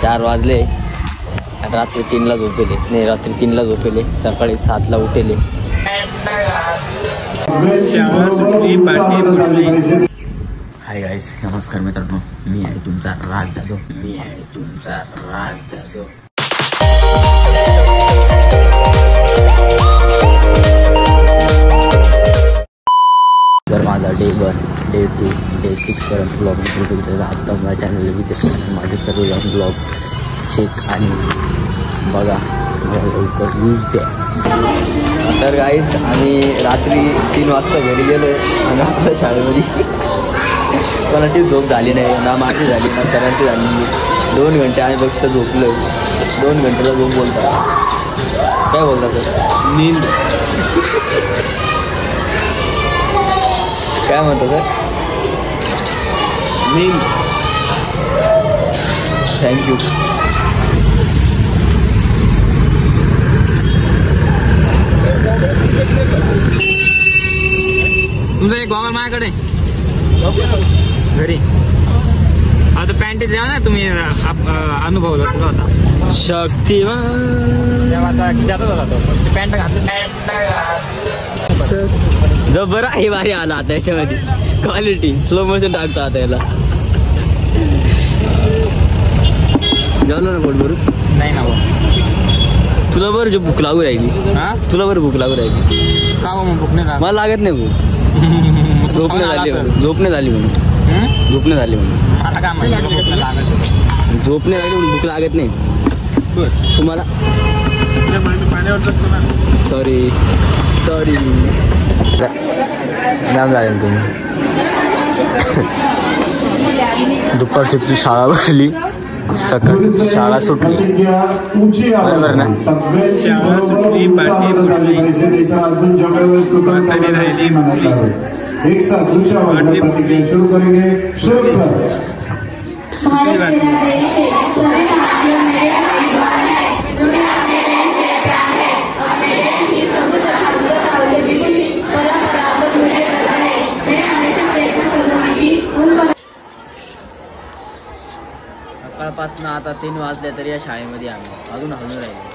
4 वाजले. रात्री 3ला झोपेले, नाही रात्री 3ला झोपेले, सकाळी 7ला उठेले. हाय गाईस, नमस्कार मित्रांनो, मी आहे तुमचा राज जाधव. जर माझा डे 1, डे 2, डे 6 पर्यंत ब्लॉग आता माझ्या चॅनलला विजिट करा. माझे सर्व जाऊन ब्लॉग चेक आणि बघा, लवकर न्यूज द्या. तर गाईस, आम्ही रात्री 3 वाजता घरी गेलो आणि आपल्या शाळेमध्ये कोणाची झोप झाली नाही, ना माझी झाली ना सरांची झाली. 2 घंटे आम्ही फक्त झोपलो. 2 घंटेला झोप बोलता, काय बोलता सर? नींद. काय म्हणतो सर? नींद. थँक्यू. तुमचा एक गॉगल माझ्याकडे घरी. आता पॅन्ट द्या ना तुम्ही, अनुभवला तुला होता शक्तिमान जातच होता तो. पॅन्ट घातलं जबर आहे, भारी आला आता याच्यामध्ये. क्वालिटी स्लो मोशन टाकतो आता याला. जेवलो ना पोट भरून? नाही ना तुला बरं जो भूक लागू राहिली. हा, तुला बरं भूक लागू राहिली का मग? भूक नाही मला लागत नाही भूक. झोपणे झाली म्हणून. मला काय म्हणतो, झोपणे झाली म्हणून भूक लागत नाही तुम्हाला. सॉरी जाम झाले तुम्ही. दुपार शिफ्टची शाळा भरली, सकाळ शिफ्टची शाळा सुटली, बरोबर ना? शाळा सुटली, पाठी फुटली, म्हातारी राहिली फुटली. पाठी फुटली. सकाळपासून आता 3 वाजले तरी या शाळेमध्ये आम्ही अजून हलून राहिले.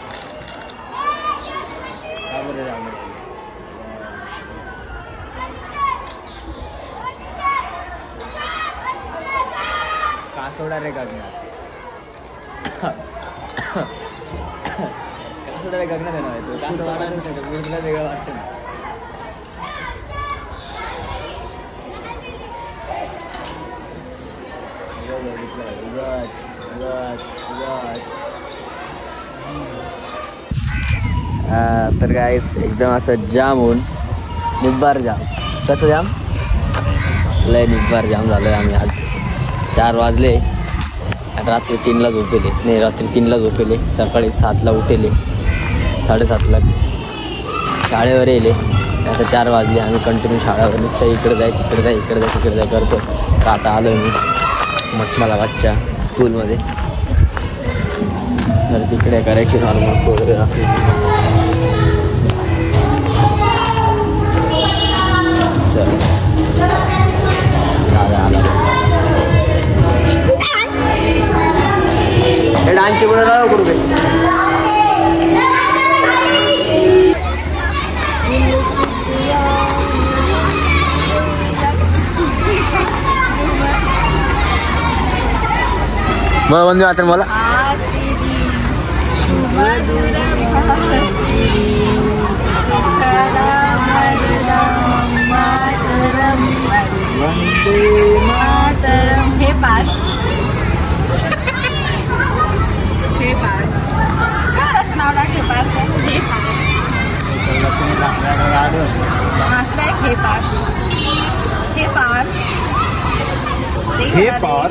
कासोडा रे गगनात, कासोडा रे गगनात आहे ना तो. कासोडा वेगळं वाटतं ना. तर गाईस, एकदम असं जाम होऊन निब्बार जाम. कसं जाम? लय निब्बार जाम झालोय आम्ही आज. 4 वाजले. रात्री 3ला झोपेले, नाही रात्री 3ला झोपेले, सकाळी 7ला उठेले, 7:30ला शाळेवर येले. आता 4 वाजले. आम्ही कंटिन्यू शाळेवर नुसतं इकडे जाय तिकडे जाय करतो. का आता आलो मी म्हटला बच्चा स्कूलमध्ये. तर तिकडे करायची नॉर्मल कोरिओग्राफी. डान्सची पण राव करू दे. बरं वंदे मातरम मला. हे पाच काय नाव टाकले? पाच हे पार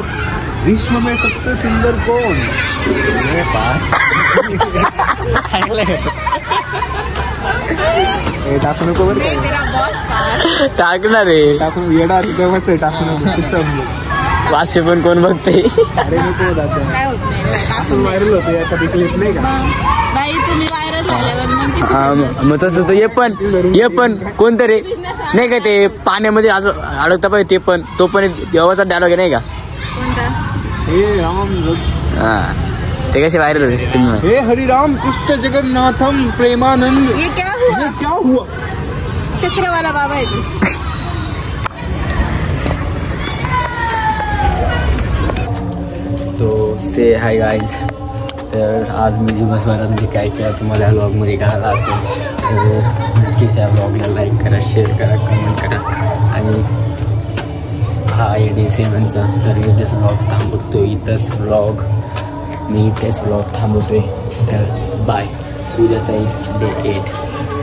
विश्व में सबसे सुंदर कौन? हे पार टाकू नको बरं काय. टाकणार रे, टाकून येडा तेव्हाच टाकू नको. 500 पण कोण बघते. अरे नको दादा, काय होत नाही. व्हायरल होते आता क्लिप नाही का? नाही तुम्ही व्हायरल झाल्यावर मग तसं हे पण कोणतरी नाही का ते पाण्यामध्ये असं अडकता पाहिजे. ते पण तो पण देवाचा डायलॉग आहे नाही का? कोणता? हे राम. हा ते कसे व्हायरल होते तुम्ही? हे हरिराम कृष्ण जगन्नाथम प्रेमानंद. ये क्या हुआ? ये क्या हुआ? चक्र वाला बाबा है तू. तो से हाय गाईज. तर आज मी दिवसभरात म्हणजे काय केलं तुम्हाला या ब्लॉगमध्ये कळालं असेल तर नक्कीच या ब्लॉगला लाईक करा, शेअर करा, कमेंट करा. आणि हा आहे डे 7चा. तर इथेच ब्लॉग थांबवतो, इथंच ब्लॉग मी इथेच ब्लॉग थांबवतोय. तर बाय. उद्याचा डे 8.